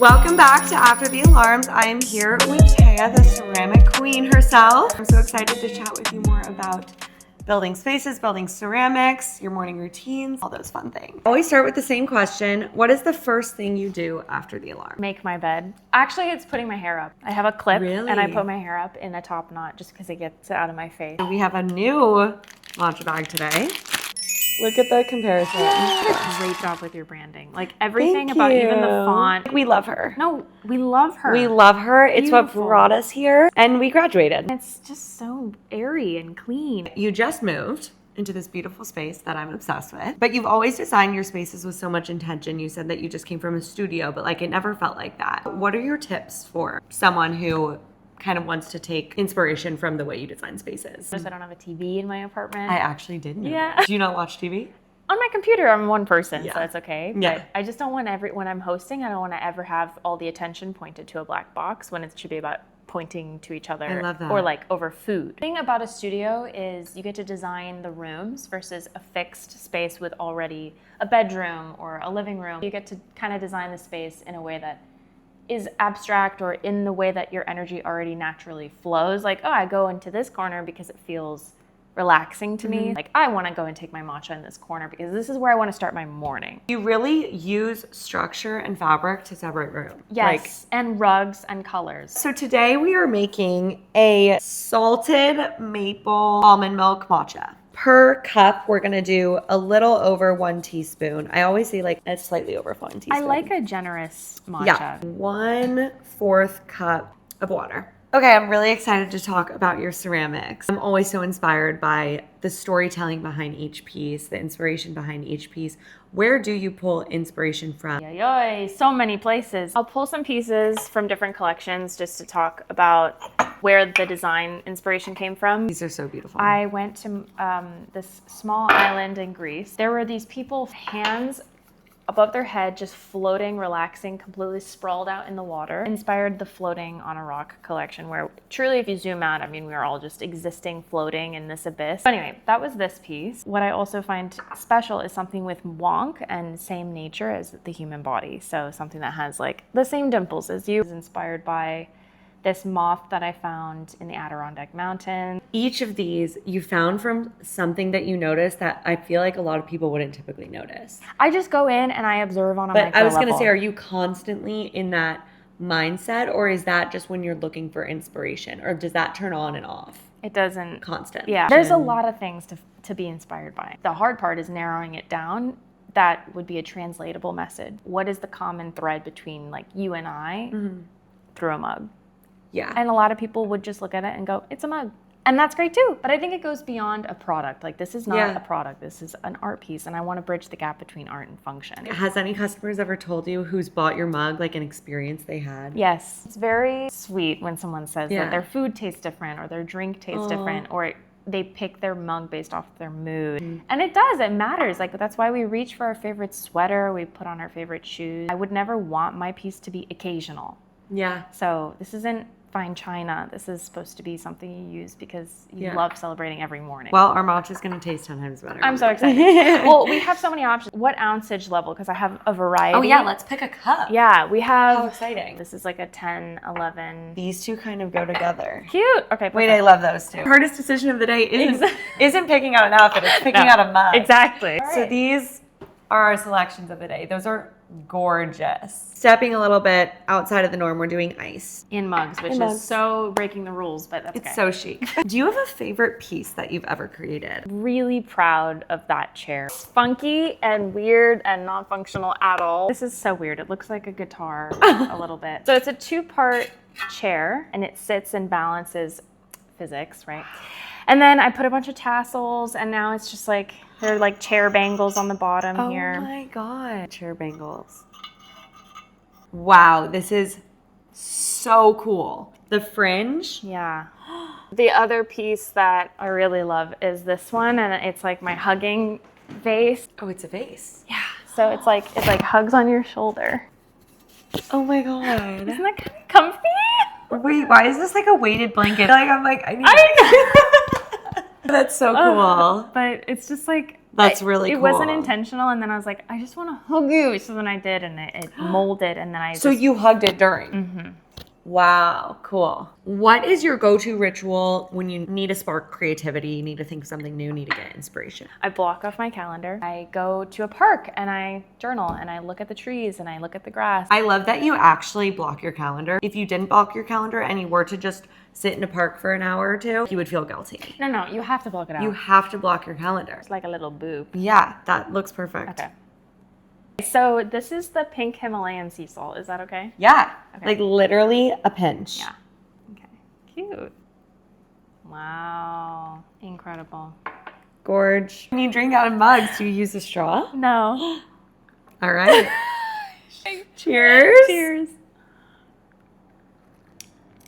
Welcome back to After the Alarms. I am here with Teya, the ceramic queen herself. I'm so excited to chat with you more about building spaces, building ceramics, your morning routines, all those fun things. Always start with the same question. What is the first thing you do after the alarm? Make my bed. Actually, it's putting my hair up. I have a clip Really? and I put my hair up in a top knot just because it gets it out of my face. We have a new matcha bag today. Look at the comparison. Great job with your branding. Like everything about even the font. We love her. No, we love her. We love her. It's Beautiful. what brought us here, and we graduated. It's just so airy and clean. You just moved into this beautiful space that I'm obsessed with, but you've always designed your spaces with so much intention. You said that you just came from a studio, but like it never felt like that. What are your tips for someone who kind of wants to take inspiration from the way you design spaces? I don't have a TV in my apartment. I actually didn't. Yeah. Do you not watch TV? On my computer, I'm one person, Yeah. so it's okay. Yeah. But I just don't want when I'm hosting, I don't want to ever have all the attention pointed to a black box when it should be about pointing to each other. I love that. Or like over food. The thing about a studio is you get to design the rooms versus a fixed space with already a bedroom or a living room. You get to kind of design the space in a way that is abstract or in the way that your energy already naturally flows. Like, oh, I go into this corner because it feels relaxing to me. Like, I want to go and take my matcha in this corner because this is where I want to start my morning. You really use structure and fabric to separate room. Yes, and rugs and colors. So today we are making a salted maple almond milk matcha. Per cup, we're gonna do a little over 1 teaspoon. I always say like it's slightly over 1 teaspoon. I like a generous matcha. Yeah, 1/4 cup of water. Okay, I'm really excited to talk about your ceramics. I'm always so inspired by the storytelling behind each piece, the inspiration behind each piece. Where do you pull inspiration from? Yoy, so many places. I'll pull some pieces from different collections just to talk about where the design inspiration came from. These are so beautiful. I went to this small island in Greece. There were these people, hands above their head, just floating, relaxing, completely sprawled out in the water. Inspired the Floating on a Rock collection, where truly if you zoom out, I mean, we were all just existing, floating in this abyss. But anyway, that was this piece. What I also find special is something with wonk and same nature as the human body. So something that has like the same dimples as you. Is inspired by this moth that I found in the Adirondack Mountains. Each of these you found from something that you noticed that I feel like a lot of people wouldn't typically notice. I just go in and I observe on a micro But I was going to level. say, are you constantly in that mindset, or is that just when you're looking for inspiration, or does that turn on and off? It doesn't. Constant. Yeah. There's a lot of things to be inspired by. The hard part is narrowing it down. That would be a translatable message. What is the common thread between like you and I through a mug? Yeah. And a lot of people would just look at it and go, it's a mug. And that's great too. But I think it goes beyond a product. Like this is not a product. This is an art piece. And I want to bridge the gap between art and function. Has any customers ever told you who's bought your mug, like an experience they had? Yes. It's very sweet when someone says Yeah. that their food tastes different or their drink tastes different or they pick their mug based off their mood. And it does. It matters. Like that's why we reach for our favorite sweater. We put on our favorite shoes. I would never want my piece to be occasional. Yeah. So this isn't fine china. This is supposed to be something you use because you love celebrating every morning. Well, our matcha is going to taste 10 times better. I'm so excited. Well, we have so many options. What ounceage level? Because I have a variety. Oh yeah, let's pick a cup. Yeah, we have. How exciting. This is like a 10, 11. These two kind of go together. Cute. Okay, perfect. Wait, I love those two. Hardest decision of the day isn't picking out an outfit, it's picking out a mug. Exactly. So these are our selections of the day. Those are gorgeous. Stepping a little bit outside of the norm, we're doing ice. In mugs, which is so breaking the rules, but that's It's so chic. Do you have a favorite piece that you've ever created? Really proud of that chair. It's funky and weird and not functional at all. This is so weird. It looks like a guitar a little bit. So it's a 2-part chair and it sits and balances physics, right? And then I put a bunch of tassels and now it's just like, they're like chair bangles on the bottom here. Oh my God. Chair bangles. Wow, this is so cool. The fringe. Yeah. The other piece that I really love is this one, and it's like my hugging vase. Oh, it's a vase. Yeah. So it like hugs on your shoulder. Oh my God. Isn't that kind of comfy? Wait, why is this like a weighted blanket? I need I That's so cool. But it's just like That's really cool. It wasn't intentional, and then I was like, I just want to hug you. So then I did, and it molded, and then So you hugged it during? Mm-hmm. Wow, cool. What is your go-to ritual when you need to spark creativity, need to think of something new, need to get inspiration? I block off my calendar. I go to a park and I journal and I look at the trees and I look at the grass. I love that you actually block your calendar. If you didn't block your calendar and you were to just sit in a park for an hour or two, you would feel guilty. No, you have to block it out. You have to block your calendar. It's like a little boob. Yeah, that looks perfect. Okay. So this is the pink Himalayan sea salt. Is that okay? Yeah, Okay. like literally a pinch. Yeah. Okay. Cute. Wow. Incredible. Gorge. When you drink out of mugs, do you use a straw? No. All right. Cheers. Cheers.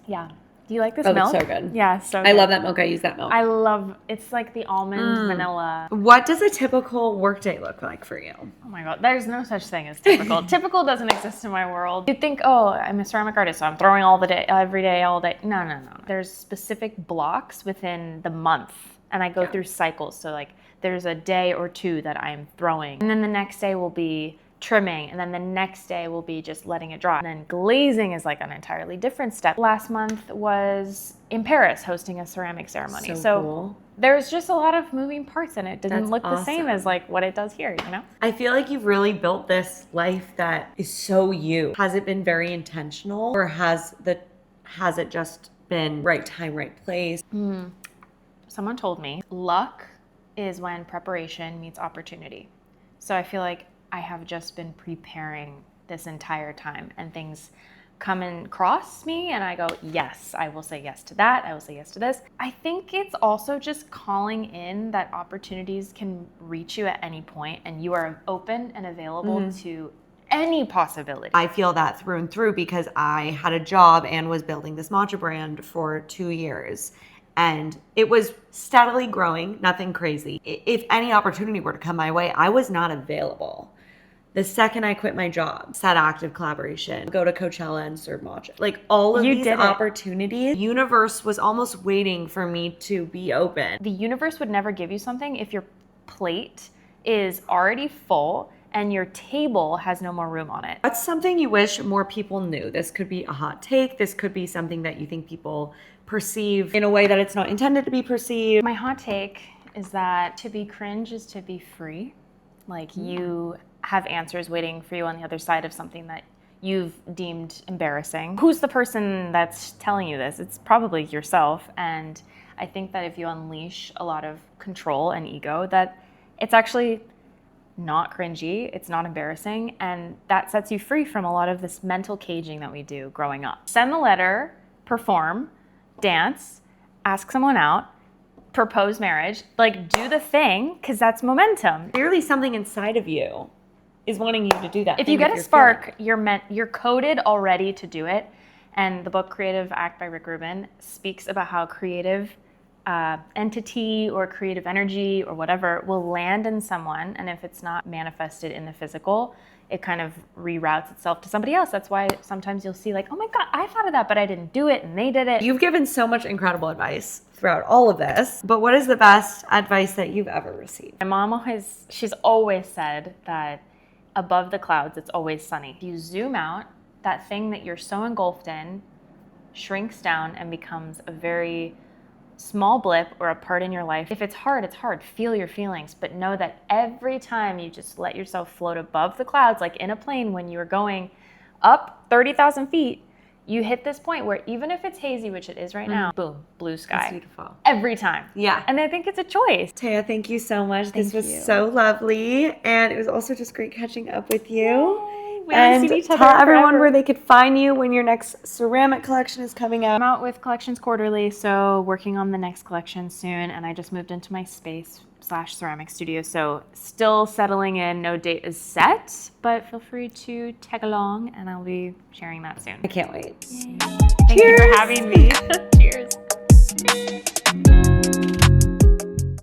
Yeah. Do you like this Oh, milk? it's so good. Yeah, so good. I love that milk. I use that milk. I love, it's like the almond vanilla. What does a typical workday look like for you? Oh my God, there's no such thing as typical. Typical doesn't exist in my world. You'd think, oh, I'm a ceramic artist, so I'm throwing all the day, every day, all day. No. There's specific blocks within the month, and I go through cycles. So like, there's a day or two that I'm throwing, and then the next day will be trimming, and then the next day will be just letting it dry. And then glazing is like an entirely different step. Last month was in Paris hosting a ceramic ceremony. So cool. There's just a lot of moving parts, and it didn't That's look the same awesome. as like what it does here, you know? I feel like you've really built this life that is so you. Has it been very intentional, or has it just been right time, right place? Someone told me luck is when preparation meets opportunity. So I feel like I have just been preparing this entire time, and things come and cross me and I go, yes, I will say yes to that. I will say yes to this. I think it's also just calling in that opportunities can reach you at any point, and you are open and available to any possibility. I feel that through and through because I had a job and was building this matcha brand for 2 years. And it was steadily growing, nothing crazy. If any opportunity were to come my way, I was not available. The second I quit my job, set active collaboration, go to Coachella and serve matcha. Like all of these opportunities, the universe was almost waiting for me to be open. The universe would never give you something if your plate is already full and your table has no more room on it. What's something you wish more people knew? This could be a hot take. This could be something that you think people perceive in a way that it's not intended to be perceived. My hot take is that to be cringe is to be free. Like you have answers waiting for you on the other side of something that you've deemed embarrassing. Who's the person that's telling you this? It's probably yourself. And I think that if you unleash a lot of control and ego, that it's actually not cringy, it's not embarrassing, and that sets you free from a lot of this mental caging that we do growing up. Send the letter, perform, dance, ask someone out, propose marriage, like do the thing, because that's momentum. Clearly something inside of you is wanting you to do that. If you get a spark, you're coded already to do it. And the book Creative Act by Rick Rubin speaks about how creative entity or creative energy or whatever will land in someone, and if it's not manifested in the physical, it kind of reroutes itself to somebody else. That's why sometimes you'll see like, oh my God, I thought of that, but I didn't do it, and they did it. You've given so much incredible advice throughout all of this, but what is the best advice that you've ever received? My mom she's always said that above the clouds, it's always sunny. If you zoom out, that thing that you're so engulfed in shrinks down and becomes a very small blip or a part in your life. If it's hard, it's hard. Feel your feelings, but know that every time you just let yourself float above the clouds, like in a plane when you're going up 30,000 feet, you hit this point where even if it's hazy, which it is right now, boom, blue sky. That's beautiful. Every time. Yeah. And I think it's a choice. Teya, thank you so much. This was you. so lovely, and it was also just great catching up with you. We haven't And seen each other tell everyone forever. where they could find you when your next ceramic collection is coming out. I'm out with collections quarterly, so working on the next collection soon, and I just moved into my space / ceramic studio, so still settling in. No date is set, but feel free to tag along, and I'll be sharing that soon. I can't wait. Thank you for having me. Cheers.